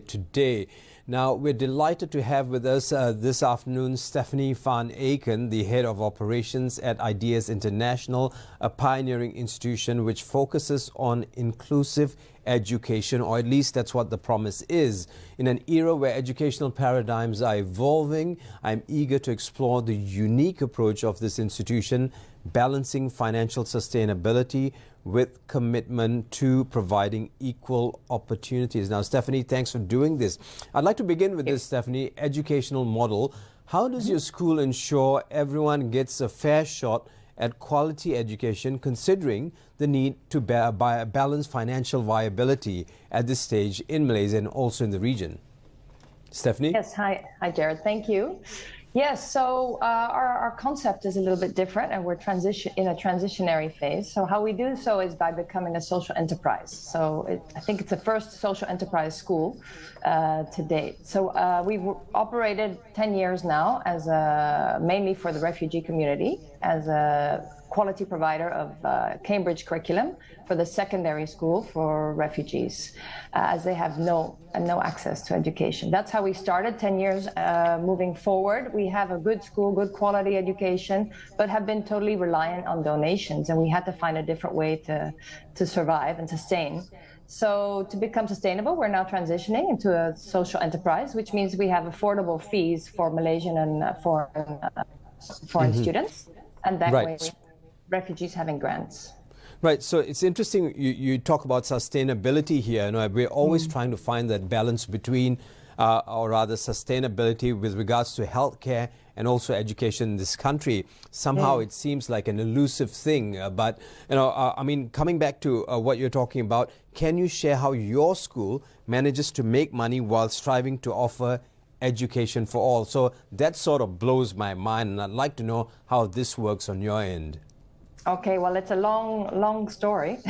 today. Now, we're delighted to have with us this afternoon Stephanie van Aken, the head of operations at Ideas International, a pioneering institution which focuses on inclusive education, or at least that's what the promise is. In an era where educational paradigms are evolving, I'm eager to explore the unique approach of this institution, balancing financial sustainability with commitment to providing equal opportunities. Now, Stephanie, thanks for doing this. I'd like to begin with this, Stephanie, educational model. How does your school ensure everyone gets a fair shot at quality education, considering the need to balance financial viability at this stage in Malaysia and also in the region? Stephanie? Yes, hi Jared, thank you. Yes, so our concept is a little bit different, and we're in a transitionary phase. So how we do so is by becoming a social enterprise. So I think it's the first social enterprise school to date. So we've operated 10 years now as mainly for the refugee community, as a quality provider of Cambridge curriculum for the secondary school for refugees, as they have no access to education. That's how we started 10 years. Moving forward, we have a good school, good quality education, but have been totally reliant on donations, and we had to find a different way to survive and sustain. So to become sustainable, we're now transitioning into a social enterprise, which means we have affordable fees for Malaysian and foreign students, and that way refugees having grants. Right, so it's interesting you talk about sustainability here. You know, we're always trying to find that balance between, or rather sustainability with regards to healthcare and also education in this country. Somehow it seems like an elusive thing, but you know, I mean, coming back to what you're talking about, can you share how your school manages to make money while striving to offer education for all? So that sort of blows my mind, and I'd like to know how this works on your end. Okay, well, it's a long story,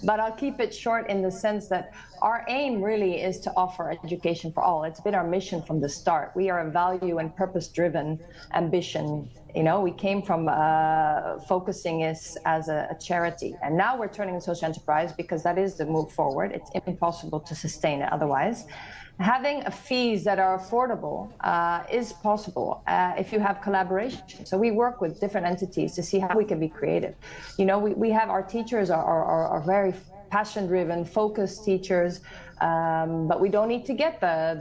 but I'll keep it short in the sense that our aim really is to offer education for all. It's been our mission from the start. We are a value and purpose-driven ambition. You know, we came from focusing as a charity, and now we're turning a social enterprise because that is the move forward. It's impossible to sustain it otherwise. Having fees that are affordable is possible if you have collaboration. So we work with different entities to see how we can be creative. You know, we have our teachers are very passion-driven, focused teachers, but we don't need to get the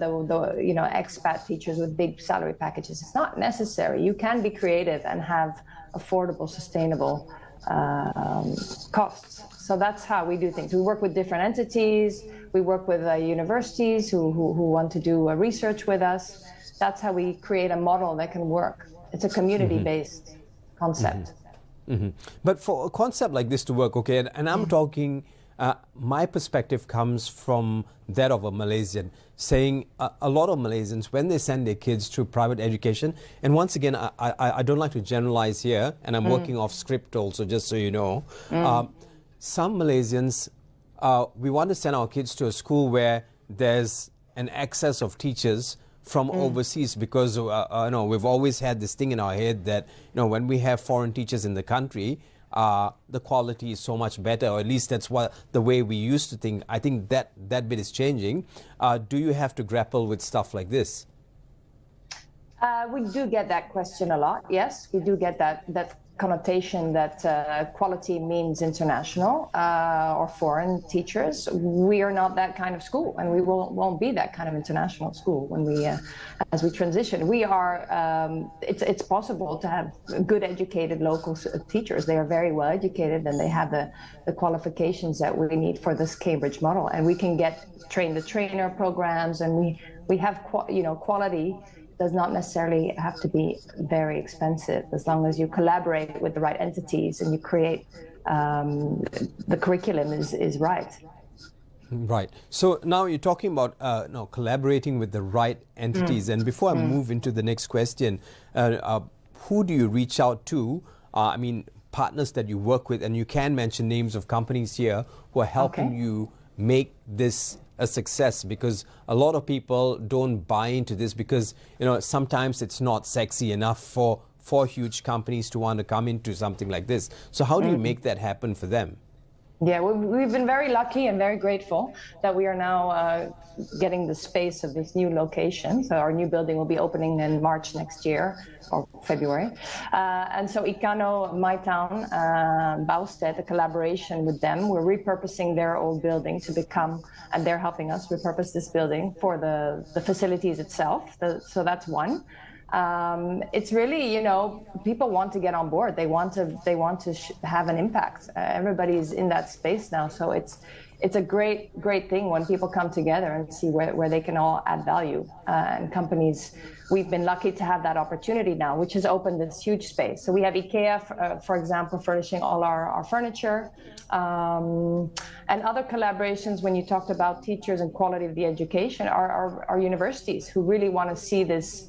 expat teachers with big salary packages. It's not necessary. You can be creative and have affordable, sustainable costs. So that's how we do things. We work with different entities. We work with universities who want to do research with us. That's how we create a model that can work. It's a community-based concept. But for a concept like this to work, okay, and I'm talking, my perspective comes from that of a Malaysian, saying a lot of Malaysians, when they send their kids to private education, and once again, I don't like to generalize here, and I'm working off script also, just so you know, some Malaysians, we want to send our kids to a school where there's an excess of teachers from overseas, because we've always had this thing in our head that when we have foreign teachers in the country, the quality is so much better, or at least that's what the way we used to think. I think that bit is changing. Do you have to grapple with stuff like this? We do get that question a lot. Yes, we do get that connotation that quality means international or foreign teachers. We are not that kind of school, and we won't be that kind of international school when we as we transition. We are it's possible to have good educated local teachers. They are very well educated, and they have the qualifications that we need for this Cambridge model, and we can get train the trainer programs, and we have quality does not necessarily have to be very expensive, as long as you collaborate with the right entities and you create the curriculum is right. Right. So now you're talking about collaborating with the right entities. And before I move into the next question, who do you reach out to? I mean, partners that you work with, and you can mention names of companies here who are helping you make this a success, because a lot of people don't buy into this because sometimes it's not sexy enough for huge companies to want to come into something like this. So how do you make that happen for them? Yeah, we've been very lucky and very grateful that we are now getting the space of this new location. So our new building will be opening in March next year or February. And so Ikano, my town, Bouwstedt, a collaboration with them, we're repurposing their old building to become, and they're helping us repurpose this building for the facilities itself. So that's one. It's really, people want to get on board. They want to have an impact. Everybody's in that space now, so it's a great thing when people come together and see where they can all add value. And companies, we've been lucky to have that opportunity now, which has opened this huge space. So we have IKEA, for example, furnishing all our furniture, and other collaborations. When you talked about teachers and quality of the education, are universities who really want to see this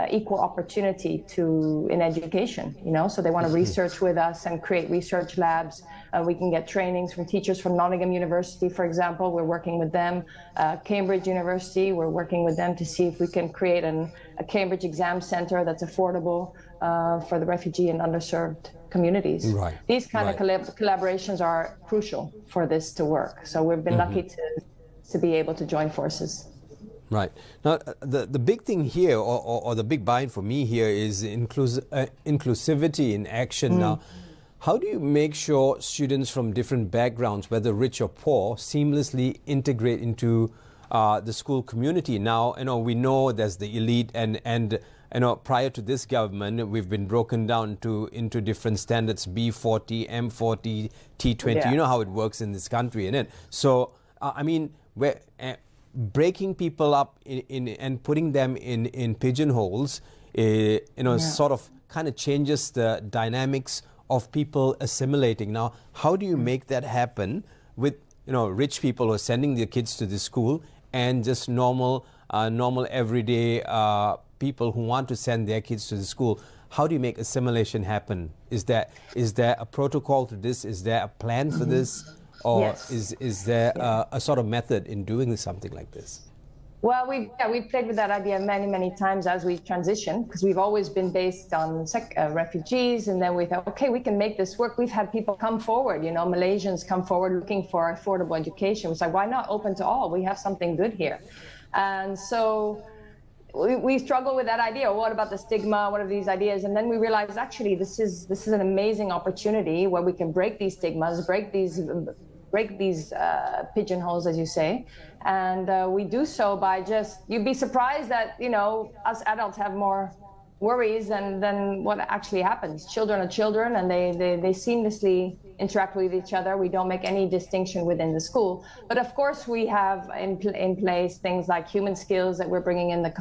equal opportunity in education, so they want to research with us and create research labs. We can get trainings from teachers from Nottingham University, for example. We're working with them. Cambridge University, we're working with them to see if we can create a Cambridge exam center that's affordable for the refugee and underserved communities. Right. These kind of collaborations are crucial for this to work. So we've been lucky to be able to join forces. Right. Now, the big thing here, or the big bind for me here, is inclusivity in action. Now, how do you make sure students from different backgrounds, whether rich or poor, seamlessly integrate into the school community? Now, we know there's the elite, and prior to this government, we've been broken down into different standards: B40, M40, T20. Yeah. You know how it works in this country, innit? So, breaking people up and putting them in pigeonholes, sort of kind of changes the dynamics of people assimilating. Now, how do you make that happen with rich people who are sending their kids to the school, and just normal everyday people who want to send their kids to the school? How do you make assimilation happen? Is there a protocol to this? Is there a plan for this? Or Yes. is there a sort of method in doing something like this? Well, we've played with that idea many times as we transition, because we've always been based on refugees, and then we thought, okay, we can make this work. We've had people come forward, Malaysians come forward looking for affordable education. It's like, why not open to all? We have something good here. And so we struggle with that idea. What about the stigma? What are these ideas? And then we realized, actually, this is an amazing opportunity where we can break these stigmas, break these pigeonholes, as you say. And we do so by you'd be surprised that, us adults have more worries than what actually happens. Children are children, and they seamlessly interact with each other. We don't make any distinction within the school. But of course, we have in place things like human skills that we're bringing in the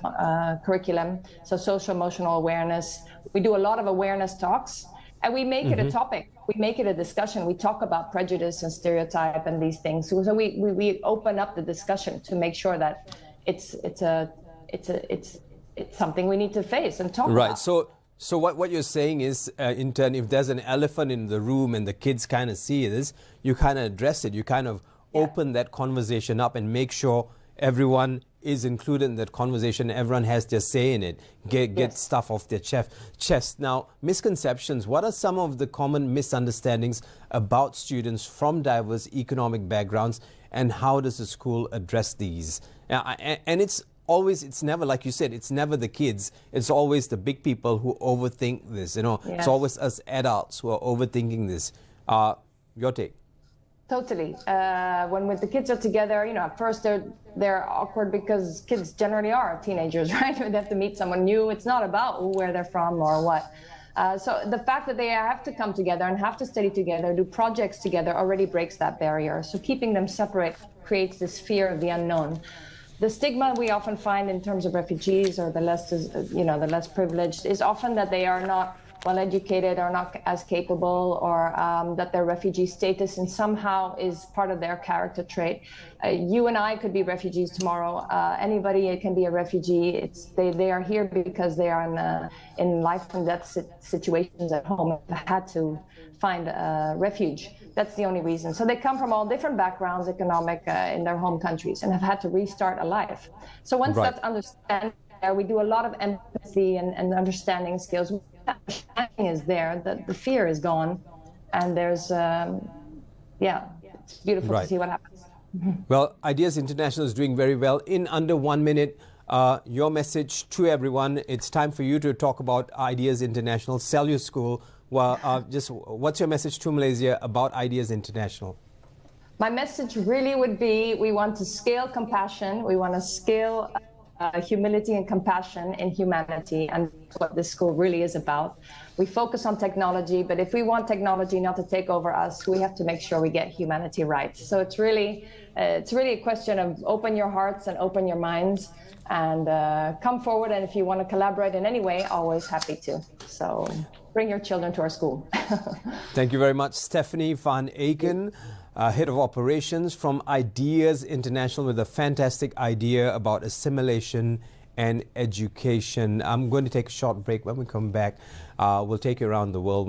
curriculum. So social emotional awareness. We do a lot of awareness talks, and we make it a topic. We make it a discussion. We talk about prejudice and stereotype and these things. So we open up the discussion to make sure that it's something we need to face and talk about. Right. So what you're saying is, in turn, if there's an elephant in the room and the kids kind of see this, you kind of address it. You kind of open that conversation up and make sure everyone is included in that conversation. Everyone has their say in it. Get stuff off their chest. Now, misconceptions. What are some of the common misunderstandings about students from diverse economic backgrounds, and how does the school address these? And it's never, like you said, it's never the kids. It's always the big people who overthink this. Yes. It's always us adults who are overthinking this. Your take? Totally. When the kids are together, at first they're awkward, because kids generally are teenagers, right? They have to meet someone new. It's not about where they're from or what. So the fact that they have to come together and have to study together, do projects together, already breaks that barrier. So keeping them separate creates this fear of the unknown. The stigma we often find in terms of refugees, or the less privileged, is often that they are not well educated or not as capable, or that their refugee status and somehow is part of their character trait. You and I could be refugees tomorrow. Anybody can be a refugee. They are here because they are in life and death situations at home, and had to find refuge. That's the only reason. So they come from all different backgrounds, economic, in their home countries, and have had to restart a life. So once that's understanding, we do a lot of empathy and understanding skills. Understanding is there, the fear is gone, and there's it's beautiful Right. to see what happens. Well, Ideas International is doing very well. In under 1 minute, your message to everyone. It's time for you to talk about Ideas International. Sell your school. Well, just what's your message to Malaysia about Ideas International? My message really would be, we want to scale compassion. We want to scale humility and compassion in humanity, and that's what this school really is about. We focus on technology, but if we want technology not to take over us, we have to make sure we get humanity right. So it's really a question of open your hearts and open your minds, and come forward. And if you want to collaborate in any way, always happy to. So bring your children to our school. Thank you very much, Stephanie van Aken, Head of Operations from Ideas International, with a fantastic idea about assimilation and education. I'm going to take a short break. When we come back, we'll take you around the world.